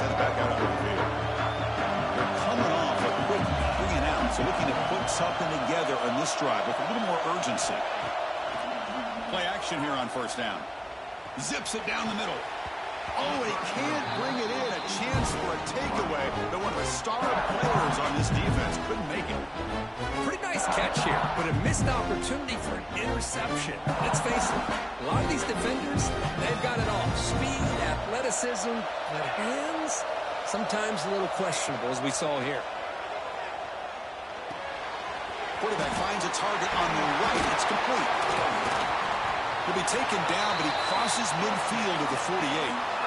headed back out onto the field. They're coming off a quick 3-and-out, so looking to put something together on this drive with a little more urgency. Play action here on first down. Zips it down the middle. Oh, he can't bring it in. A chance for a takeaway, but one of the star players on this defense couldn't make it. Pretty nice catch here, but a missed opportunity for an interception. Let's face it, a lot of these defenders, they've got it all. Speed, athleticism, but hands, sometimes a little questionable, as we saw here. Quarterback finds a target on the right. It's complete. He'll be taken down, but he crosses midfield at the 48.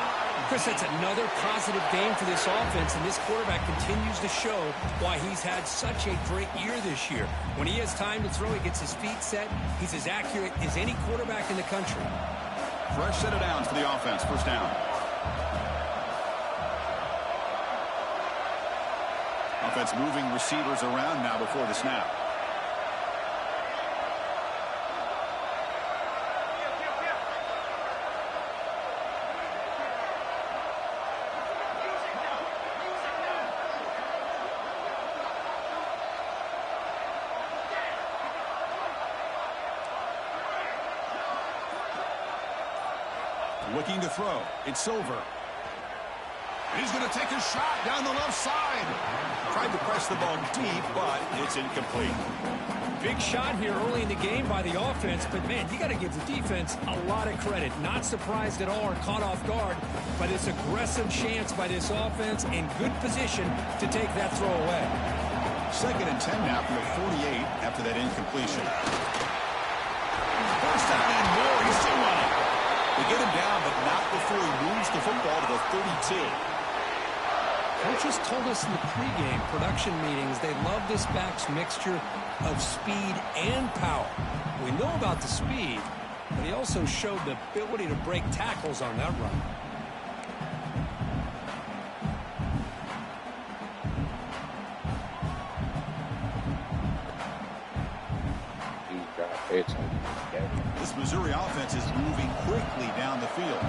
Chris, that's another positive game for this offense, and this quarterback continues to show why he's had such a great year this year. When he has time to throw, he gets his feet set. He's as accurate as any quarterback in the country. Fresh set of downs for the offense. First down. Offense moving receivers around now before the snap. Looking to throw. It's over. He's going to take a shot down the left side. Tried to press the ball deep, but it's incomplete. Big shot here early in the game by the offense, but, man, you got to give the defense a lot of credit. Not surprised at all or caught off guard by this aggressive chance by this offense in good position to take that throw away. 2nd and 10 now from the 48 after that incompletion. First down and more. He's still running. They get him down, but not before he moves the football to the 32. Coaches told us in the pregame production meetings they love this back's mixture of speed and power. We know about the speed, but he also showed the ability to break tackles on that run. This Missouri offense is moving quickly down the field.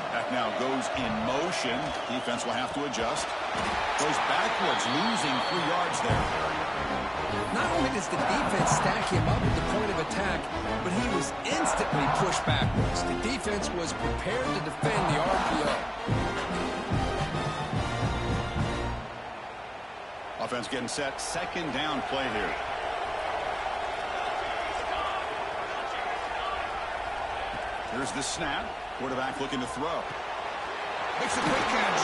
Back now goes in motion. Defense will have to adjust. Goes backwards, losing 3 yards there. Not only does the defense stack him up at the point of attack, but he was instantly pushed backwards. The defense was prepared to defend the RPO. Offense getting set. 2nd down play here. Here's the snap. Quarterback looking to throw. Makes a quick catch.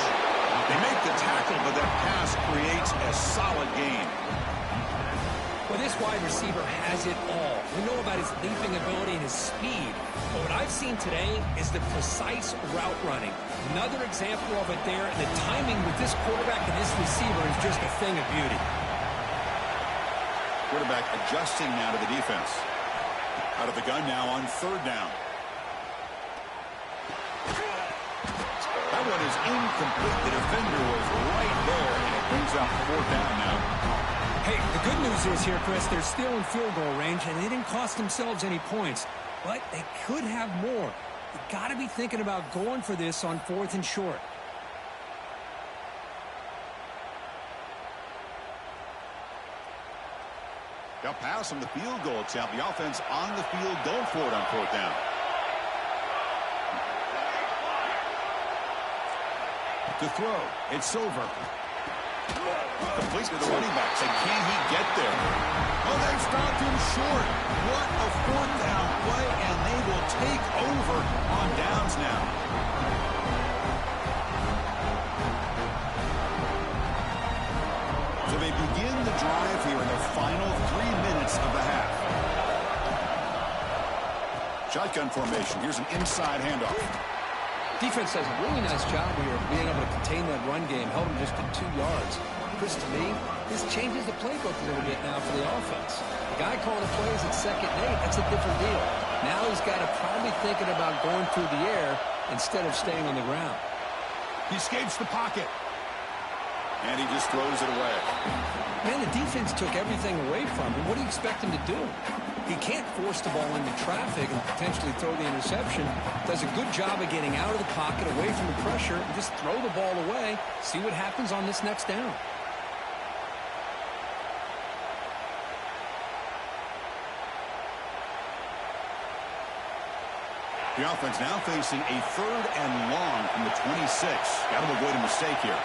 They make the tackle, but that pass creates a solid gain. Well, this wide receiver has it all. We know about his leaping ability and his speed. But what I've seen today is the precise route running. Another example of it there. And the timing with this quarterback and this receiver is just a thing of beauty. Quarterback adjusting now to the defense. Out of the gun now on 3rd down. That one is incomplete. The defender was right there, and it brings up 4th down now. Hey, the good news is here, Chris, they're still in field goal range, and they didn't cost themselves any points. But they could have more. You got to be thinking about going for this on 4th and short. They'll pass on the field goal attempt. The offense on the field going for it on 4th down. To throw. It's over. Complete to the running back. Say, can he get there? Oh, they've stopped him short. What a 4th down play, and they will take over on downs now. So they begin the drive here in the final 3 minutes of the half. Shotgun formation. Here's an inside handoff. Defense does a really nice job here of being able to contain that run game, held him just at 2 yards. Chris, to me, this changes the playbook a little bit now for the offense. The guy calling the plays at 2nd and 8, that's a different deal. Now he's got to probably thinking about going through the air instead of staying on the ground. He escapes the pocket. And he just throws it away. Man, the defense took everything away from him. What do you expect him to do? He can't force the ball into traffic and potentially throw the interception. Does a good job of getting out of the pocket, away from the pressure, and just throw the ball away. See what happens on this next down. The offense now facing a 3rd and long from the 26. Got to avoid a mistake here.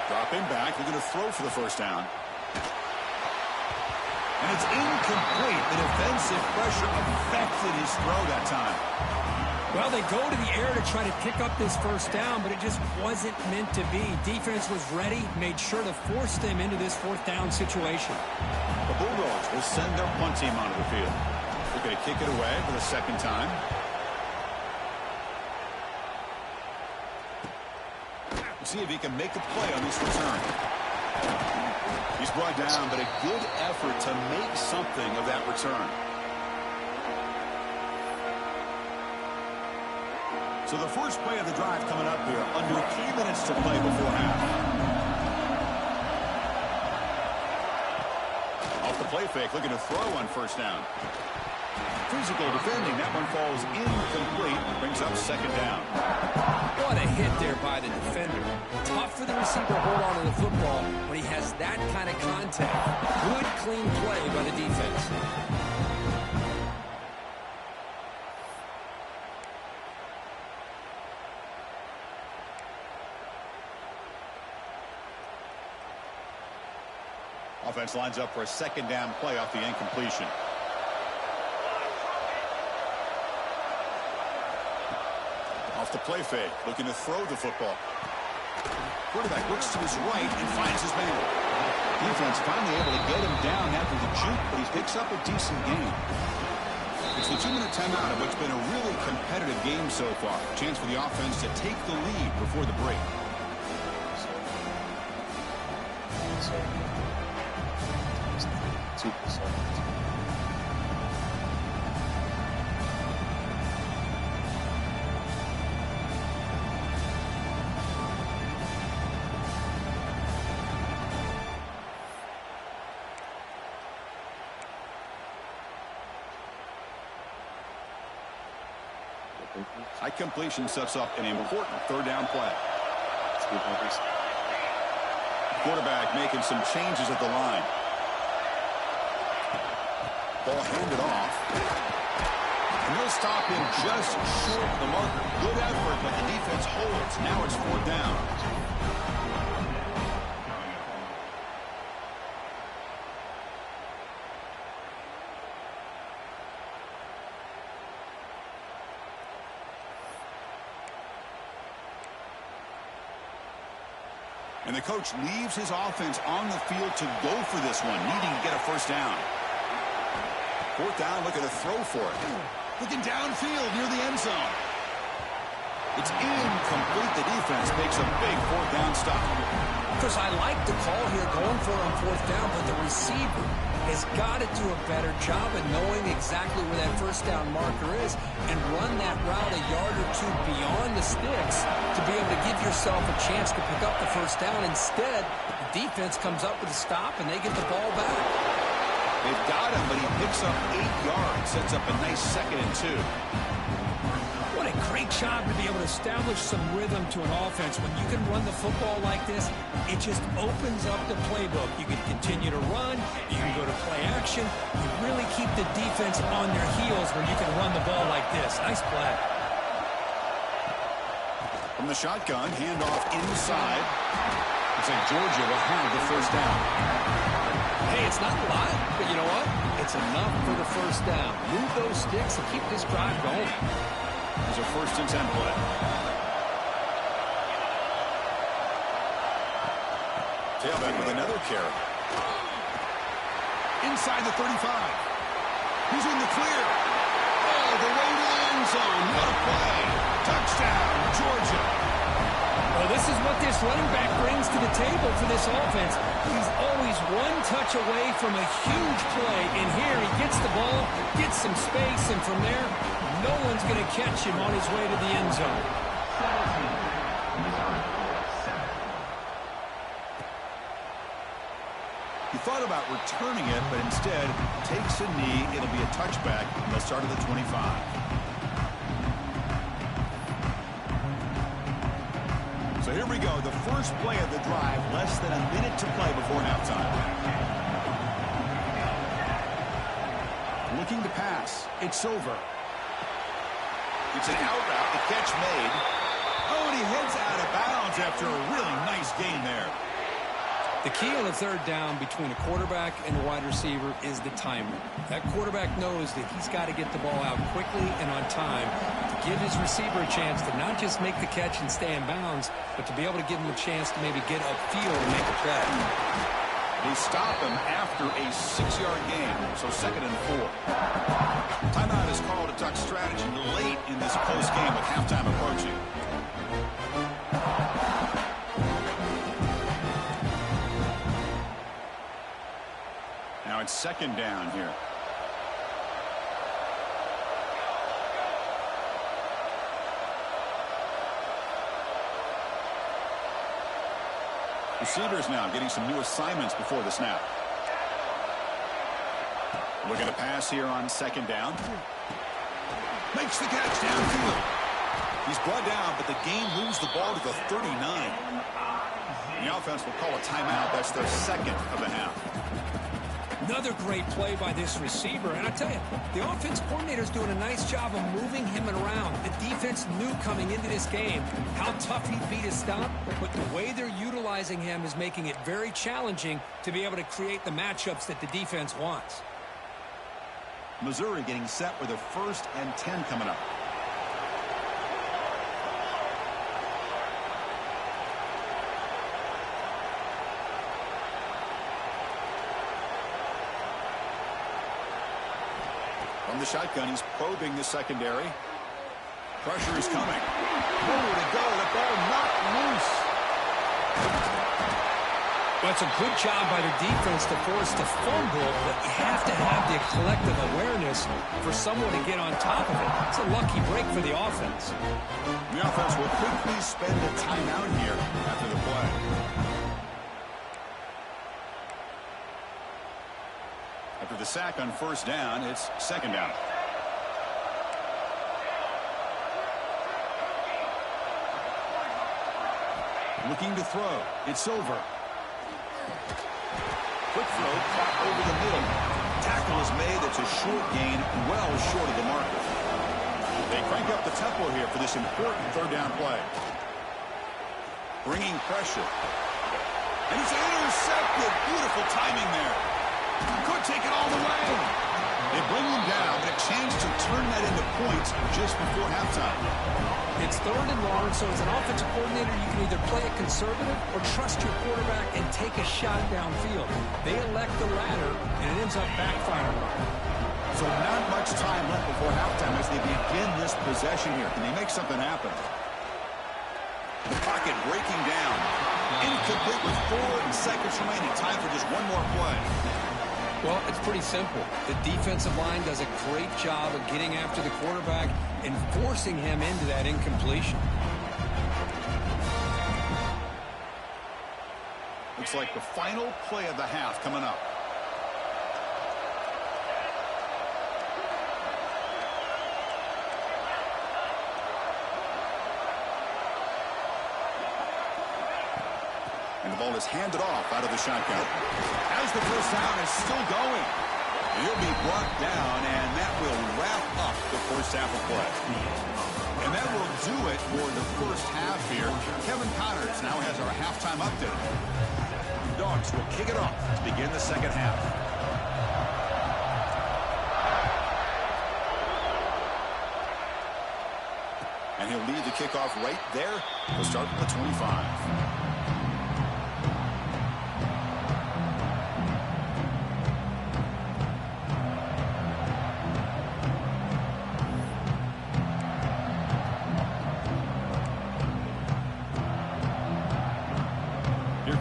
Dropping back, looking to throw for the first down. And it's incomplete. The defensive pressure affected his throw that time. Well, they go to the air to try to pick up this first down, but it just wasn't meant to be. Defense was ready, made sure to force them into this 4th down situation. The Bulldogs will send their punt team onto the field. They're going to kick it away for the 2nd time. See if he can make a play on this return. He's brought down, but a good effort to make something of that return. So the first play of the drive coming up here. Under 3 minutes to play before half. Off the play fake, looking to throw on first down. Physical defending. That one falls incomplete. Brings up 2nd down. What a hit there by the defender. Tough for the receiver to hold on to the football when he has that kind of contact. Good, clean play by the defense. Offense lines up for a 2nd down play off the incompletion. Off the play fake, looking to throw the football. Quarterback looks to his right and finds his man. Defense finally able to get him down after the juke, but he picks up a decent gain. It's the 2-minute timeout of what's been a really competitive game so far. Chance for the offense to take the lead before the break. High completion sets up an important 3rd down play. Quarterback making some changes at the line. Ball handed off. And they'll stop him just short of the marker. Good effort, but the defense holds. Now it's 4th down. And the coach leaves his offense on the field to go for this one, needing to get a first down. 4th down, looking to throw for it. Looking downfield near the end zone. It's incomplete. The defense makes a big 4th down stop. Because I like the call here going for it on 4th down, but the receiver has got to do a better job of knowing exactly where that first down marker is and run that route a yard or 2 beyond the sticks to be able to give yourself a chance to pick up the first down. Instead, the defense comes up with a stop and they get the ball back. They've got him, but he picks up 8 yards, sets up a nice 2nd and 2. What a great job to be able to establish some rhythm to an offense. When you can run the football like this, it just opens up the playbook. You can continue to run. You can go to play action. You really keep the defense on their heels when you can run the ball like this. Nice play. From the shotgun, handoff inside. Looks like Georgia will have the first down. Hey, it's not a lot, but you know what? It's enough for the first down. Move those sticks and keep this drive going. There's a 1st and 10 play. Tailback with another carry. Inside the 35. He's in the clear. All the way to the end zone. What a play. Touchdown, Georgia. Well, this is what this running back brings to the table for this offense. He's always one touch away from a huge play. And here he gets the ball, gets some space, and from there, no one's going to catch him on his way to the end zone. thought about returning it, but instead takes a knee. It'll be a touchback. They'll start at the 25. So here we go. The first play of the drive. Less than a minute to play before halftime. Looking to pass. It's over. It's an out route. The catch made. Oh, and he heads out of bounds after a really nice gain there. The key on the third down between a quarterback and a wide receiver is the timing. That quarterback knows that he's got to get the ball out quickly and on time to give his receiver a chance to not just make the catch and stay in bounds, but to be able to give him a chance to maybe get upfield and make a play. They stop him after a 6-yard gain, so 2nd and 4. Timeout is called to duck strategy late in this close game with halftime approaching. Now it's 2nd down here. Receivers now getting some new assignments before the snap. Looking to pass here on 2nd down. Makes the catch downfield. He's brought down, but the game moves the ball to the 39. The offense will call a timeout. That's their 2nd of the half. Another great play by this receiver. And I tell you, the offense coordinator is doing a nice job of moving him around. The defense knew coming into this game how tough he'd be to stop, but the way they're utilizing him is making it very challenging to be able to create the matchups that the defense wants. Missouri getting set with a 1st and 10 coming up. From the shotgun, he's probing the secondary. Pressure is coming. Nowhere to go. The ball knocked loose. Well, it's a good job by the defense to force the fumble, but you have to have the collective awareness for someone to get on top of it. It's a lucky break for the offense. The offense will quickly spend a timeout here after the play. After the sack on 1st down, it's 2nd down. Looking to throw. It's over. Quick throw caught over the middle. Tackle is made. It's a short gain, well short of the marker. They crank up the tempo here for this important 3rd down play. Bringing pressure. And he's intercepted. Beautiful timing there. Could take it all the way. They bring him down, but a chance to turn that into points just before halftime. It's 3rd and long, so as an offensive coordinator, you can either play it conservative or trust your quarterback and take a shot downfield. They elect the latter, and it ends up backfiring. So not much time left before halftime as they begin this possession here. Can they make something happen? The pocket breaking down. Incomplete with 4 seconds remaining. Time for just one more play. Well, it's pretty simple. The defensive line does a great job of getting after the quarterback and forcing him into that incompletion. Looks like the final play of the half coming up. And the ball is handed off out of the shotgun. As the first down is still going. He'll be brought down, and that will wrap up the first half of play. And that will do it for the first half here. Kevin Connors now has our halftime update. Dogs will kick it off to begin the 2nd half. And he'll lead the kickoff right there. He'll start at the 25.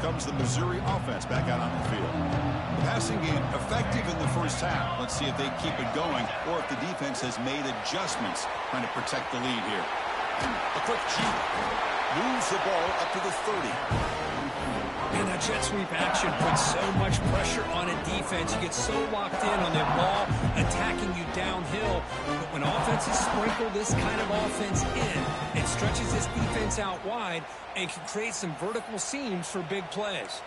Comes the Missouri offense back out on the field. The passing game effective in the first half. Let's see if they keep it going or if the defense has made adjustments trying to protect the lead here. A quick cheat. Moves the ball up to the 30. And that jet sweep action puts so much pressure on a defense. You get so locked in on their ball attacking you downhill. But when offenses sprinkle this kind of offense in, it stretches this defense out wide and can create some vertical seams for big plays.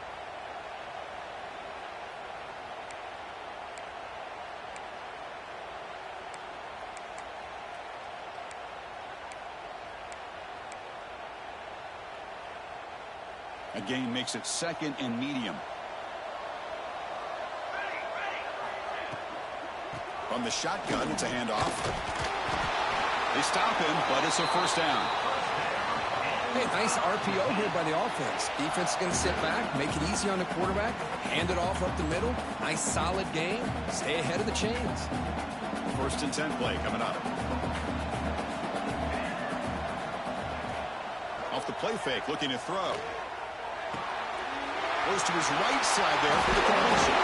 A gain makes it 2nd and medium. From the shotgun, it's a handoff. They stop him, but it's a first down. Hey, nice RPO here by the offense. Defense is going to sit back, make it easy on the quarterback, hand it off up the middle. Nice solid game. Stay ahead of the chains. 1st and 10 play coming up. Off the play fake, looking to throw. Goes to his right side there for the completion.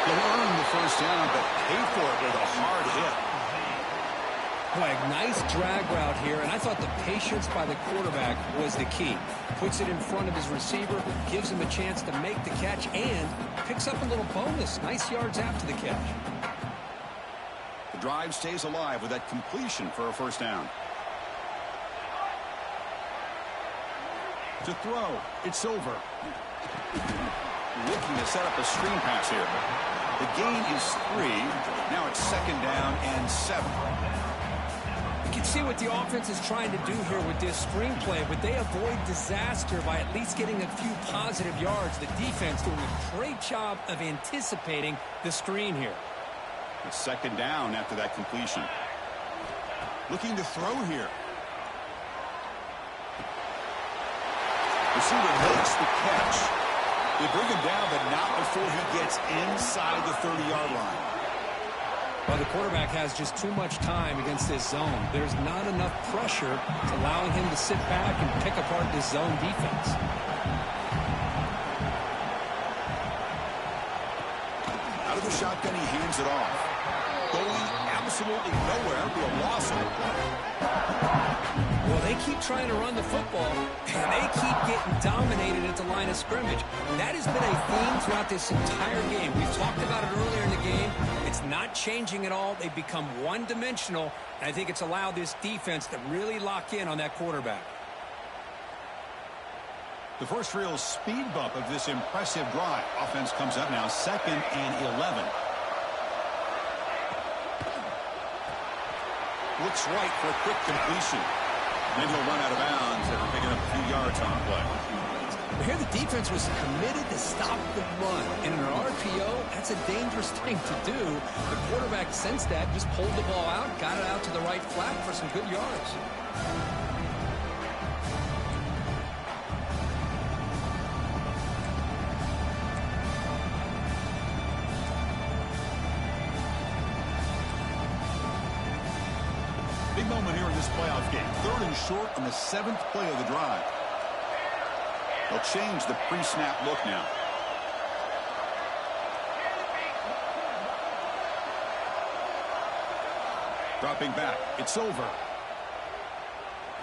He'll earn the first down, but pay for it with a hard hit. Boy, a nice drag route here, and I thought the patience by the quarterback was the key. Puts it in front of his receiver, gives him a chance to make the catch, and picks up a little bonus. Nice yards after the catch. The drive stays alive with that completion for a first down. To throw, it's over. Looking to set up a screen pass here. The gain is 3. Now it's 2nd down and 7. You can see what the offense is trying to do here with this screen play, but they avoid disaster by at least getting a few positive yards. The defense doing a great job of anticipating the screen here. It's 2nd down after that completion. Looking to throw here. Receiver makes the catch. They bring him down, but not before he gets inside the 30-yard line. Well, the quarterback has just too much time against this zone. There's not enough pressure allowing him to sit back and pick apart this zone defense. Out of the shotgun, he hands it off. Going absolutely nowhere to a loss of the play. Well, they keep trying to run the football, and they keep getting dominated at the line of scrimmage. That has been a theme throughout this entire game. We've talked about it earlier in the game. It's not changing at all. They've become one-dimensional, and I think it's allowed this defense to really lock in on that quarterback. The first real speed bump of this impressive drive. Offense comes up now 2nd and 11. Looks right for a quick completion. Then he'll run out of bounds after picking up a few yards on the play. But here the defense was committed to stop the run. And in an RPO, that's a dangerous thing to do. The quarterback sensed that, just pulled the ball out, got it out to the right flat for some good yards. Big moment here in this playoff game. 3rd and short on the 7th play of the drive. They'll change the pre-snap look now. Dropping back. It's over.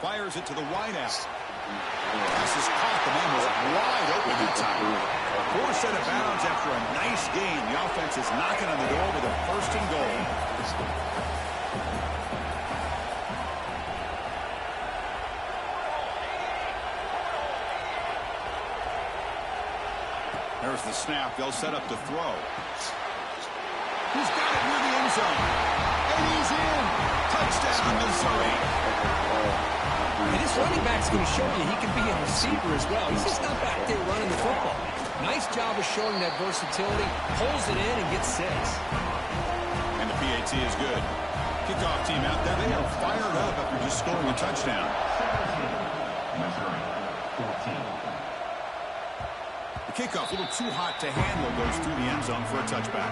Fires it to the wide out. Pass is caught. The man was wide open that time. 4 set of bounds after a nice game. The offense is knocking on the door with a 1st and goal. There's the snap. They'll set up to throw. He's got it near the end zone. And he's in. Touchdown, Missouri. And this running back's going to show you he can be a receiver as well. He's just not back there running the football. Nice job of showing that versatility. Pulls it in and gets 6. And the PAT is good. Kickoff team out there. They are fired up after just scoring a touchdown. The kickoff a little too hot to handle, goes through the end zone for a touchback.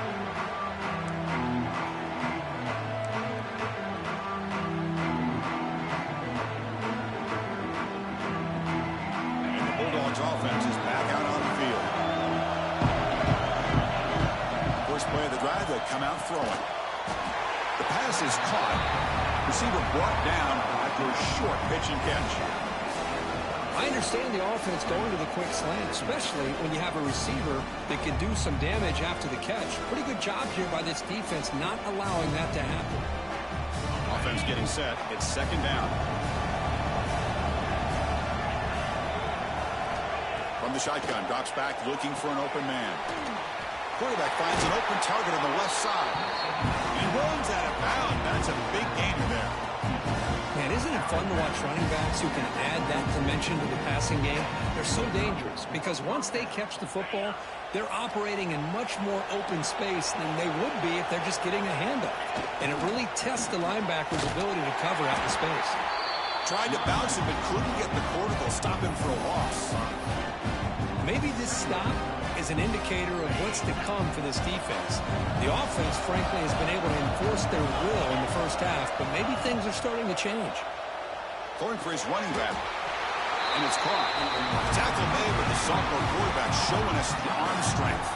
And the Bulldogs offense is back out on the field. First play of the drive, they come out throwing. The pass is caught. Receiver brought down after a short pitch and catch. I understand the offense going to the quick slant, especially when you have a receiver that can do some damage after the catch. Pretty good job here by this defense not allowing that to happen. Offense getting set. It's second down. From the shotgun, drops back looking for an open man. Quarterback finds an open target on the left side. He runs out of bounds. That's a big gainer there. Man, isn't it fun to watch running backs who can add that dimension to the passing game? They're so dangerous because once they catch the football, they're operating in much more open space than they would be if they're just getting a handoff. And it really tests the linebacker's ability to cover out the space. Tried to bounce him but couldn't get the cortical, stop him for a loss. Maybe this stop is an indicator of what's to come for this defense. The offense, frankly, has been able to enforce their will in the first half, but maybe things are starting to change. Going for his running back. And it's caught. Tackle made, but the sophomore quarterback showing us the arm strength.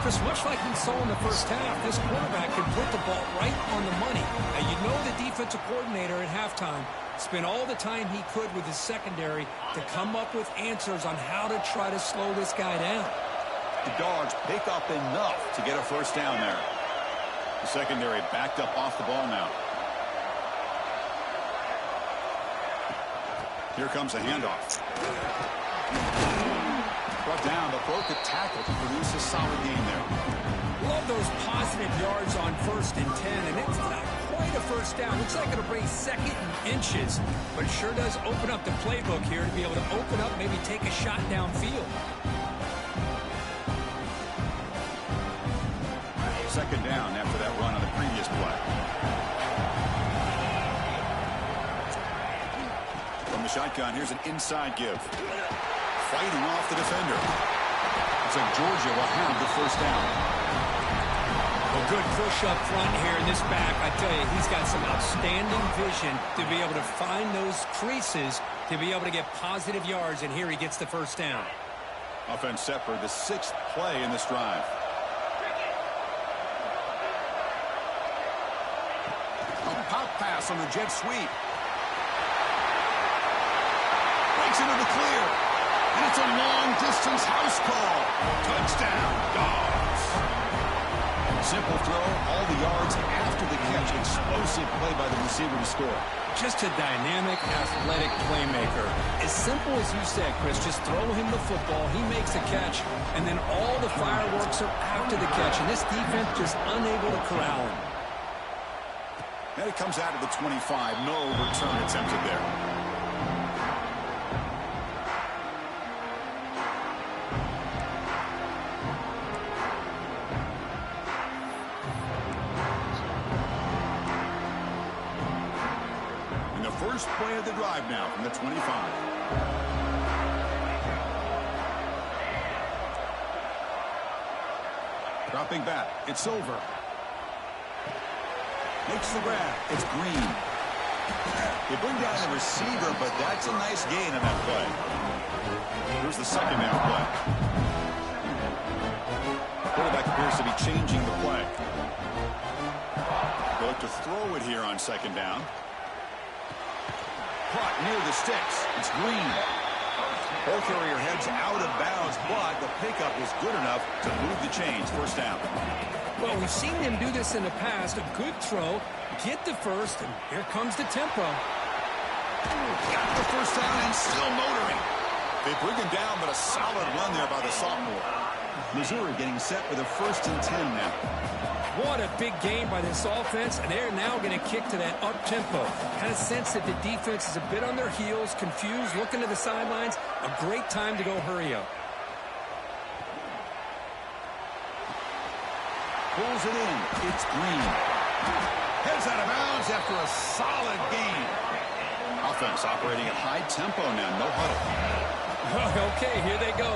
Chris, much like we saw in the first half, this quarterback can put the ball right on the money. Now, you know the defensive coordinator at halftime spent all the time he could with his secondary to come up with answers on how to try to slow this guy down. The Dogs pick up enough to get a first down there. The secondary backed up off the ball now. Here comes a handoff. Brought down, but broke the tackle to produce a solid game there. Love those positive yards on 1st and 10, and it's not quite a first down. Looks like it'll bring second and inches, but it sure does open up the playbook here to be able to open up, maybe take a shot downfield. Second down after that run on the previous play. From the shotgun, here's an inside give. Fighting off the defender. Looks like Georgia will have the first down. A good push up front here in this back. I tell you, he's got some outstanding vision to be able to find those creases to be able to get positive yards, and here he gets the first down. Offense set for the 6th play in this drive. A pop pass on the jet sweep. Breaks into the clear. And it's a long-distance house call. Touchdown, Dogs. Simple throw, all the yards after the catch. Explosive play by the receiver to score. Just a dynamic, athletic playmaker. As simple as you said, Chris, just throw him the football, he makes a catch, and then all the fireworks are after the catch. And this defense just unable to corral him. And it comes out of the 25. No return attempted there. First play of the drive now from the 25. Dropping back. It's over. Makes the grab. It's Green. They bring down the receiver, but that's a nice gain on that play. Here's the second down play. Quarterback appears to be changing the play. They look to throw it here on second down. Caught near the sticks. It's Green. Ball carrier heads out of bounds, but the pickup is good enough to move the chains. First down. Well, we've seen them do this in the past. A good throw, get the first, and here comes the tempo. Got the first down and still motoring. They bring him down, but a solid run there by the sophomore. Missouri getting set for the 1st and 10 now. What a big game by this offense, and they're now going to kick to that up-tempo. Kind of sense that the defense is a bit on their heels, confused, looking to the sidelines. A great time to go hurry up. Pulls it in. It's Green. Heads out of bounds after a solid gain. Offense operating at high tempo now. No huddle. Okay, here they go.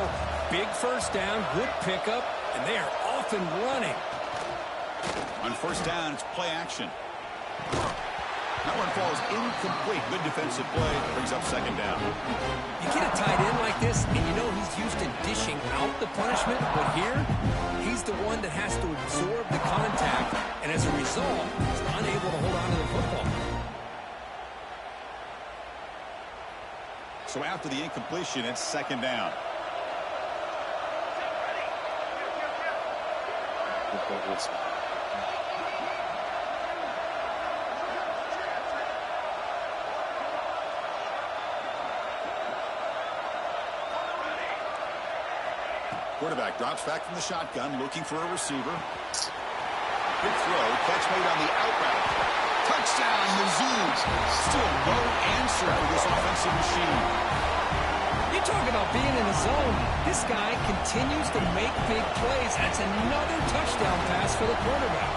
Big first down, good pickup, and they are off and running. On first down, it's play action. That one falls incomplete. Good defensive play. Brings up second down. You get a tight end like this, and you know he's used to dishing out the punishment, but here, he's the one that has to absorb the contact, and as a result, he's unable to hold on to the football. So after the incompletion, it's second down. Quarterback drops back from the shotgun, looking for a receiver. Big throw, catch made on the out route. Touchdown, Mizzou. Still no answer for this offensive machine. You talk about being in the zone. This guy continues to make big plays. That's another touchdown pass for the quarterback.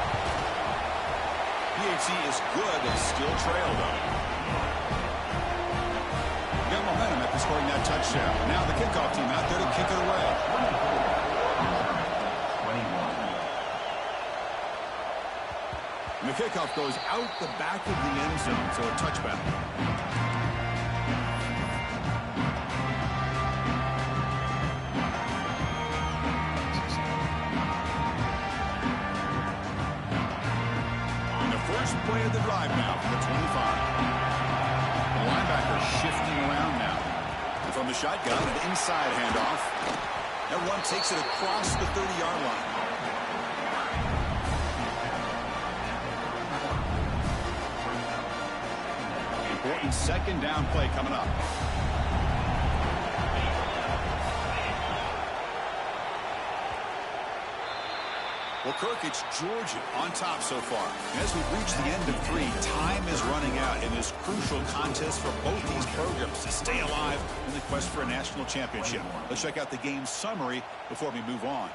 PNG is good. They still trail, though. Got momentum after scoring that touchdown. Now the kickoff team out there to kick it away. And the kickoff goes out the back of the end zone, so a touchback. And the first play of the drive now for the 25. The linebacker shifting around now. And from the shotgun, an inside handoff. That run takes it across the 30-yard line. Important second down play coming up. Well, Kirk, it's Georgia on top so far. And as we've reached the end of 3, time is running out in this crucial contest for both these programs to stay alive in the quest for a national championship. Let's check out the game summary before we move on.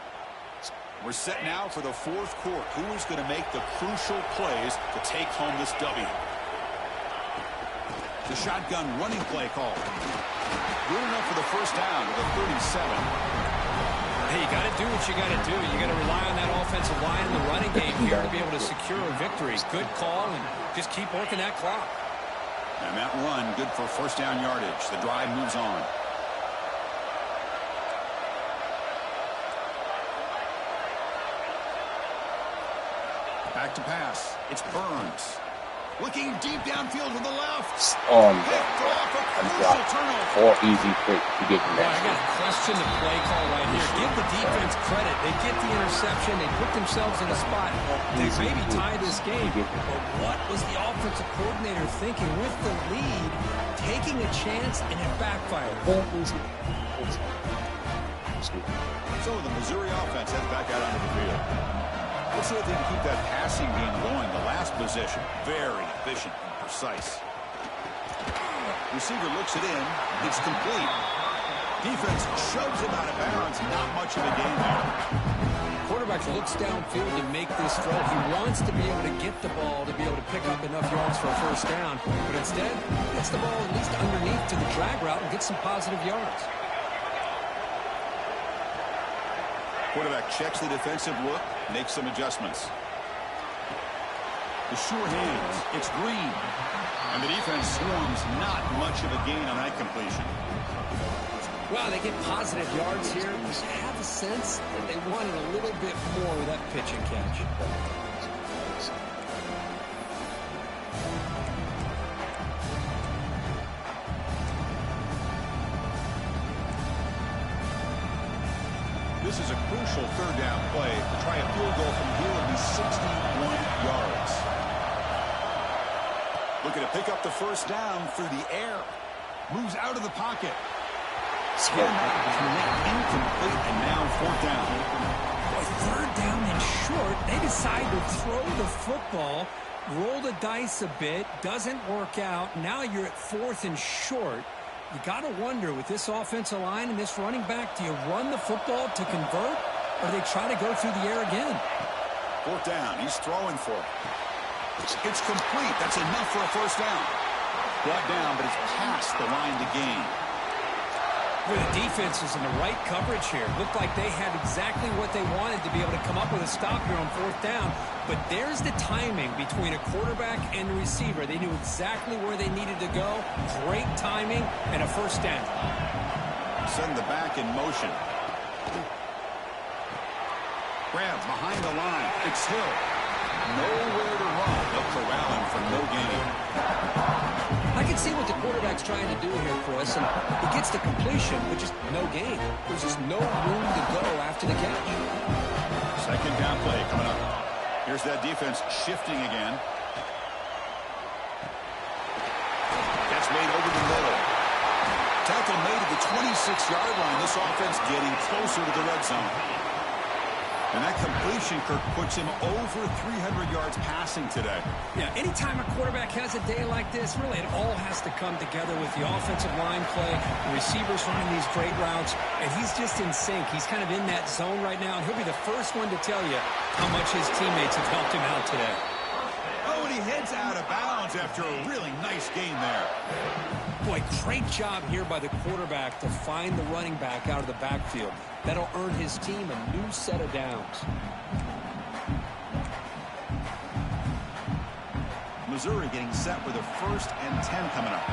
We're set now for the fourth quarter. Who is going to make the crucial plays to take home this W? The shotgun running play call. Good enough for the first down to the 37. Hey, you got to do what you got to do. You got to rely on that offensive line in the running game here to be able to secure a victory. Good call, and just keep working that clock. And that run, good for first down yardage. The drive moves on. Back to pass. It's Burns. Looking deep downfield with the left. On Picked off a crucial drop. turnover. 4 easy quick to get the Well, I next got to question the play call right here. Give the defense credit. They get the interception. They put themselves in a spot to maybe tie this game. But what was the offensive coordinator thinking with the lead, taking a chance, and it backfired? So the Missouri offense heads back out onto the field. Let's see if they can keep that passing game going. The last possession, very efficient and precise. Receiver looks it in. It's complete. Defense shoves him out of bounds. Not much of a gain there. Quarterback looks downfield to make this throw. He wants to be able to get the ball to be able to pick up enough yards for a first down. But instead, gets the ball at least underneath to the drag route and gets some positive yards. Quarterback checks the defensive look, makes some adjustments. The sure hands. It's Green. And the defense swarms. Not much of a gain on that completion. Well, they get positive yards here. I have a sense that they wanted a little bit more with that pitch and catch. This is a crucial third down play. To try a field goal from here would be 61 yards. Looking to pick up the first down through the air. Moves out of the pocket. Incomplete, and now fourth down. Boy, third down and short. They decide to throw the football, roll the dice a bit, doesn't work out. Now you're at fourth and short. You got to wonder, with this offensive line and this running back, do you run the football to convert, or do they try to go through the air again? Fourth down. He's throwing for it. It's complete. That's enough for a first down. Brought down, but it's past the line to gain. Well, the defense is in the right coverage here. Looked like they had exactly what they wanted to be able to come up with a stop here on fourth down. But there's the timing between a quarterback and a receiver. They knew exactly where they needed to go. Great timing and a first down. Send the back in motion. Grab behind the line. It's Hill. Nowhere to run. They'll corral him for no gain. I can see what the quarterback's trying to do here, Chris, and he gets the completion, but just no gain. There's just no room to go after the catch. Second down play coming up. Here's that defense shifting again. That's made over the middle. Tackle made at the 26-yard line. This offense getting closer to the red zone. And that completion, Kirk, puts him over 300 yards passing today. Yeah, anytime a quarterback has a day like this, really it all has to come together with the offensive line play, the receivers running these great routes, and he's just in sync. He's kind of in that zone right now, and he'll be the first one to tell you how much his teammates have helped him out today. Oh, and he heads out of bounds after a really nice gain there. Boy, great job here by the quarterback to find the running back out of the backfield. That'll earn his team a new set of downs. Missouri getting set with a 1st and 10 coming up.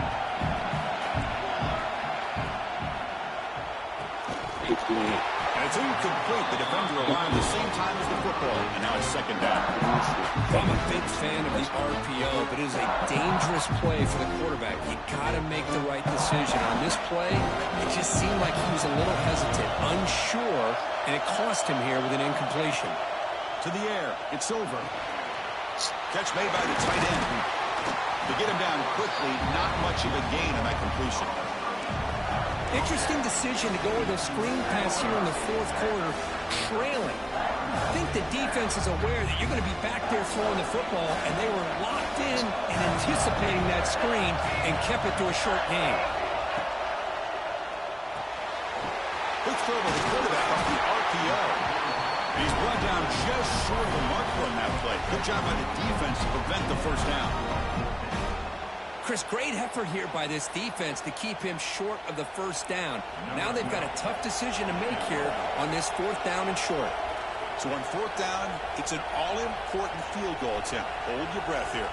And it's incomplete. The defender arrived the same time as the football, and now it's second down. I'm a big fan of the RPO, but it is a dangerous play for the quarterback. You got to make the right decision. On this play, it just seemed like he was a little hesitant, unsure, and it cost him here with an incompletion. To the air, it's over. Catch made by the tight end. To get him down quickly, not much of a gain on that completion. Interesting decision to go with a screen pass here in the fourth quarter, trailing. I think the defense is aware that you're going to be back there throwing the football, and they were locked in and anticipating that screen and kept it to a short game. Quick throw by the quarterback off the RPO. He's brought down just short of the marker on that play. Good job by the defense to prevent the first down. Chris, great effort here by this defense to keep him short of the first down. Now they've got a tough decision to make here on this 4th down and short. So on 4th down, it's an all-important field goal attempt. Hold your breath here.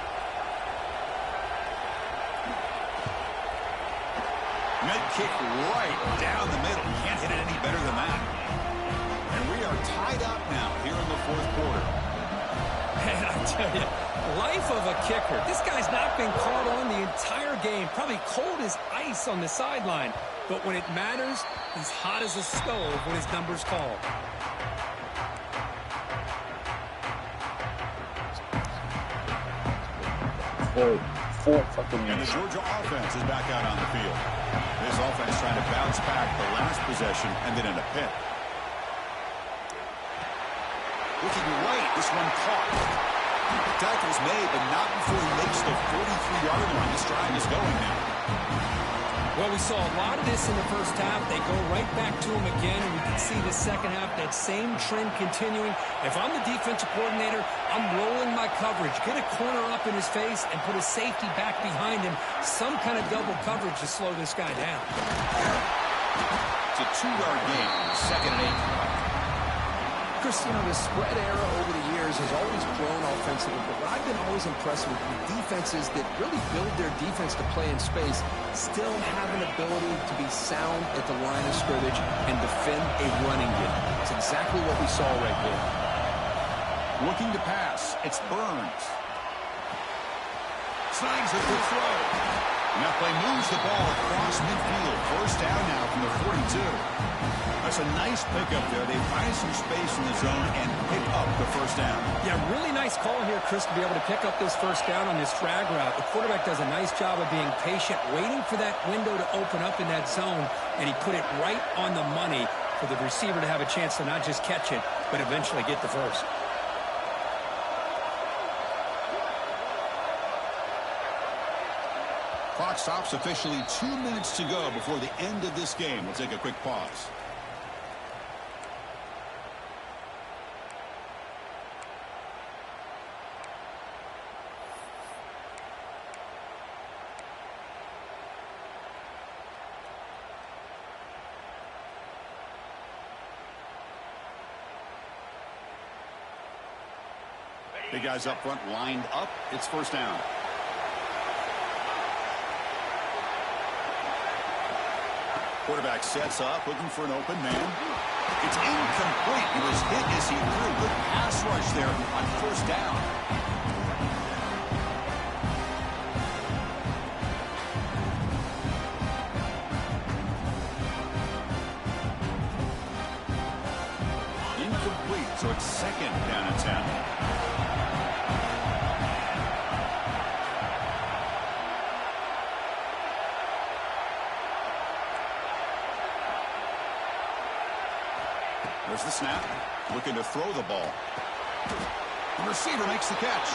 Mid kick right down the middle. Can't hit it any better than that. And we are tied up now here in the 4th quarter. And I tell you, life of a kicker. This guy's not been called on the entire game. Probably cold as ice on the sideline. But when it matters, he's hot as a stove when his number's called. And the Georgia offense is back out on the field. This offense trying to bounce back the last possession and then in a pit. Looking right, this one caught. Tackle's made, but not before he makes the 43-yard line. This drive is going now. Well, we saw a lot of this in the first half. They go right back to him again, and we can see the second half, that same trend continuing. If I'm the defensive coordinator, I'm rolling my coverage. Get a corner up in his face and put a safety back behind him. Some kind of double coverage to slow this guy down. It's a 2-yard gain, 2nd and 8. Chris, you know, the spread era over the years has always grown offensively, but what I've been always impressed with defenses that really build their defense to play in space still have an ability to be sound at the line of scrimmage and defend a running game. It's exactly what we saw right there. Looking to pass, it's Burns. Snags a good throw. And that play moves the ball across midfield. 1st down now from the 42. That's a nice pickup there. They find some space in the zone and pick up the 1st down. Yeah, really nice call here, Chris, to be able to pick up this 1st down on this drag route. The quarterback does a nice job of being patient, waiting for that window to open up in that zone, and he put it right on the money for the receiver to have a chance to not just catch it, but eventually get the first. Clock stops officially 2 minutes to go before the end of this game. We'll take a quick pause. Big guys up front lined up. It's 1st down. Quarterback sets up, looking for an open man. It's incomplete. He was hit as he threw. Good pass rush there on 1st down. So it's second down and 10. There's the snap. Looking to throw the ball. The receiver makes the catch.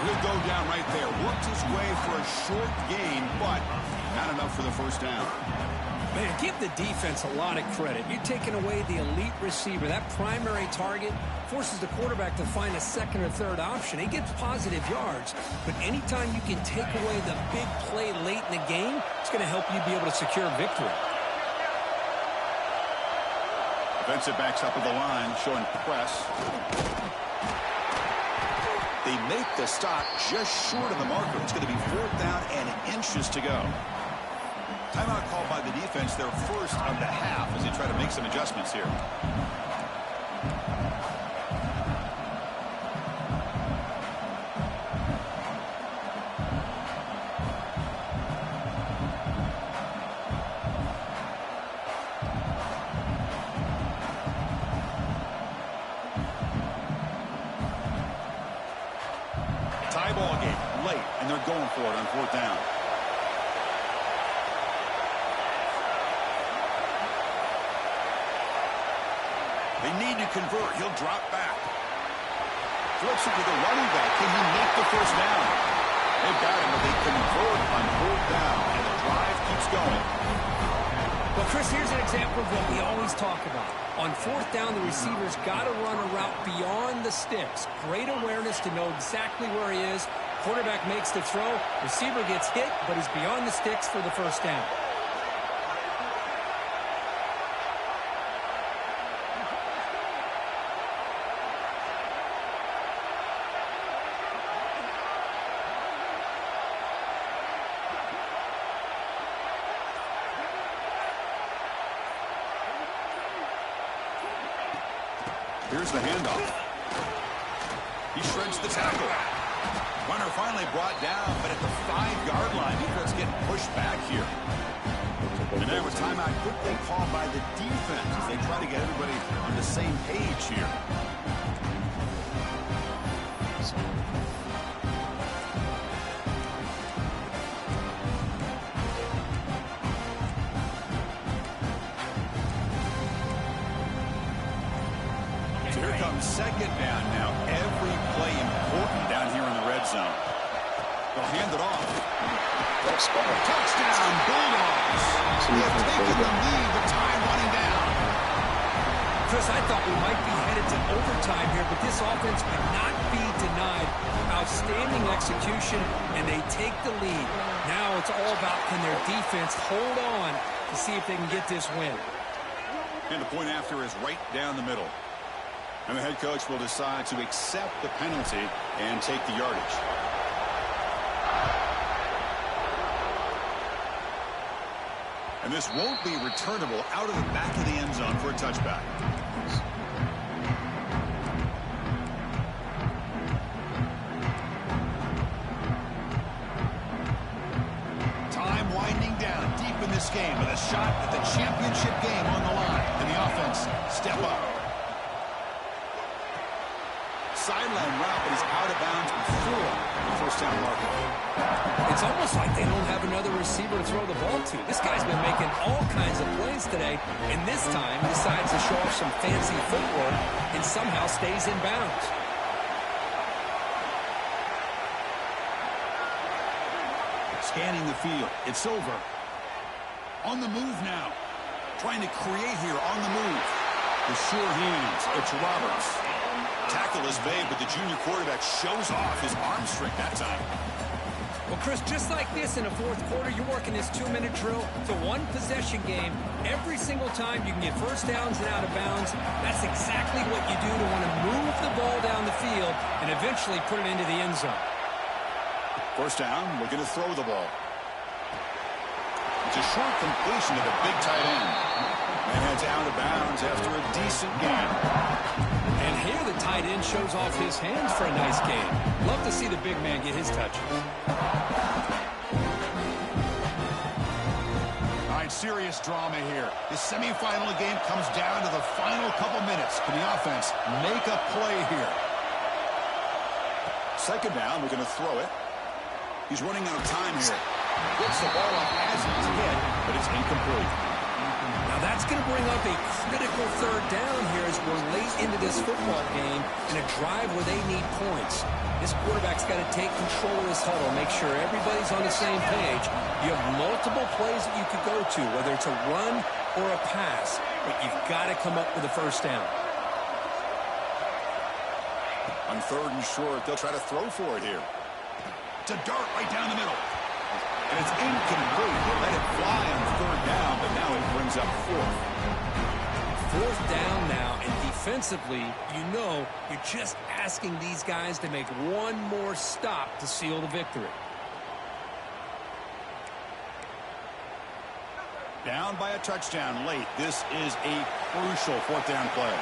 He'll go down right there. Worked his way for a short gain, but not enough for the first down. Man, give the defense a lot of credit. You're taking away the elite receiver. That primary target forces the quarterback to find a second or third option. He gets positive yards, but anytime you can take away the big play late in the game, it's going to help you be able to secure victory. Defensive backs up at the line, showing press. They make the stop just short of the marker. It's going to be 4th down and inches to go. Timeout called by the defense, their first of the half, as they try to make some adjustments here. Tie ball game late, and they're going for it on 4th down. They need to convert. He'll drop back. Flips it to the running back. Can he make the first down? They've got him, but they convert on 4th down, and the drive keeps going. Well, Chris, here's an example of what we always talk about. On 4th down, the receiver's got to run a route beyond the sticks. Great awareness to know exactly where he is. Quarterback makes the throw. Receiver gets hit, but he's beyond the sticks for the first down. Here's the handoff. He shreds the tackle. Runner finally brought down, but at the 5-yard line, defense getting pushed back here. And there was timeout quickly called by the defense as they try to get everybody on the same page here. Here comes second down now. Every play important down here in the red zone. They'll hand it off. Touchdown, Bulldogs. They've taken the lead, the time running down. Chris, I thought we might be headed to overtime here, but this offense could not be denied. Outstanding execution, and they take the lead. Now it's all about can their defense hold on to see if they can get this win. And the point after is right down the middle. And the head coach will decide to accept the penalty and take the yardage. And this won't be returnable out of the back of the end zone for a touchback. Time winding down deep in this game with a shot at the championship game on the line. And the offense step up. Sideline route, but he's out of bounds before the first down marker. It's almost like they don't have another receiver to throw the ball to. This guy's been making all kinds of plays today, and this time decides to show off some fancy footwork and somehow stays in bounds. Scanning the field. It's over. On the move now. Trying to create here on the move. With sure hands, it's Roberts. Tackle is made, but the junior quarterback shows off his arm strength that time. Well, Chris, just like this in the fourth quarter, you're working this 2-minute drill. It's a one-possession game. Every single time you can get first downs and out of bounds, that's exactly what you do to want to move the ball down the field and eventually put it into the end zone. First down, we're going to throw the ball. It's a short completion to the big tight end. And heads out of bounds after a decent game. And here the tight end shows off his hands for a nice game. Love to see the big man get his touches. All right, And serious drama here. The semifinal game comes down to the final couple minutes. Can the offense make a play here? Second down, we're going to throw it. He's running out of time here. Gets the ball up as he's hit, but it's incomplete. Now that's going to bring up a critical third down here as we're late into this football game in a drive where they need points. This quarterback's got to take control of this huddle, make sure everybody's on the same page. You have multiple plays that you could go to, whether it's a run or a pass, but you've got to come up with a first down. On third and short, they'll try to throw for it here. It's a dart right down the middle. And it's incomplete. They let it fly on third down, but now it brings up fourth. Fourth down now, and defensively, you know you're just asking these guys to make one more stop to seal the victory. Down by a touchdown late. This is a crucial fourth down play.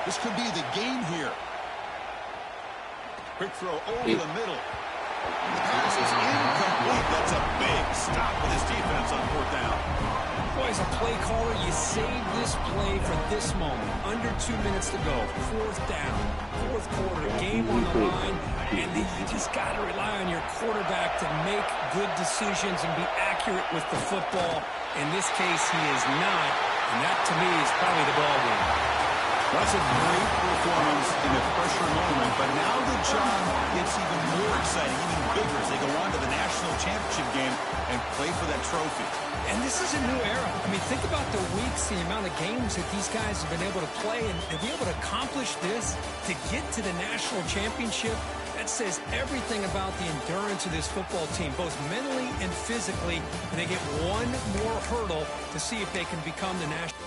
This could be the game here. Quick throw over the middle. The pass is incomplete. That's a big stop with his defense on fourth down. Boy, as a play caller, you save this play for this moment. Under 2 minutes to go. Fourth down. Fourth quarter. Game on the line. And then you just got to rely on your quarterback to make good decisions and be accurate with the football. In this case, he is not. And that, to me, is probably the ball game. That's a great performance in a pressure moment, but now the job gets even more exciting, even bigger as they go on to the national championship game and play for that trophy. And this is a new era. I mean, think about the weeks, the amount of games that these guys have been able to play, and to be able to accomplish this, to get to the national championship, that says everything about the endurance of this football team, both mentally and physically, and they get one more hurdle to see if they can become the national.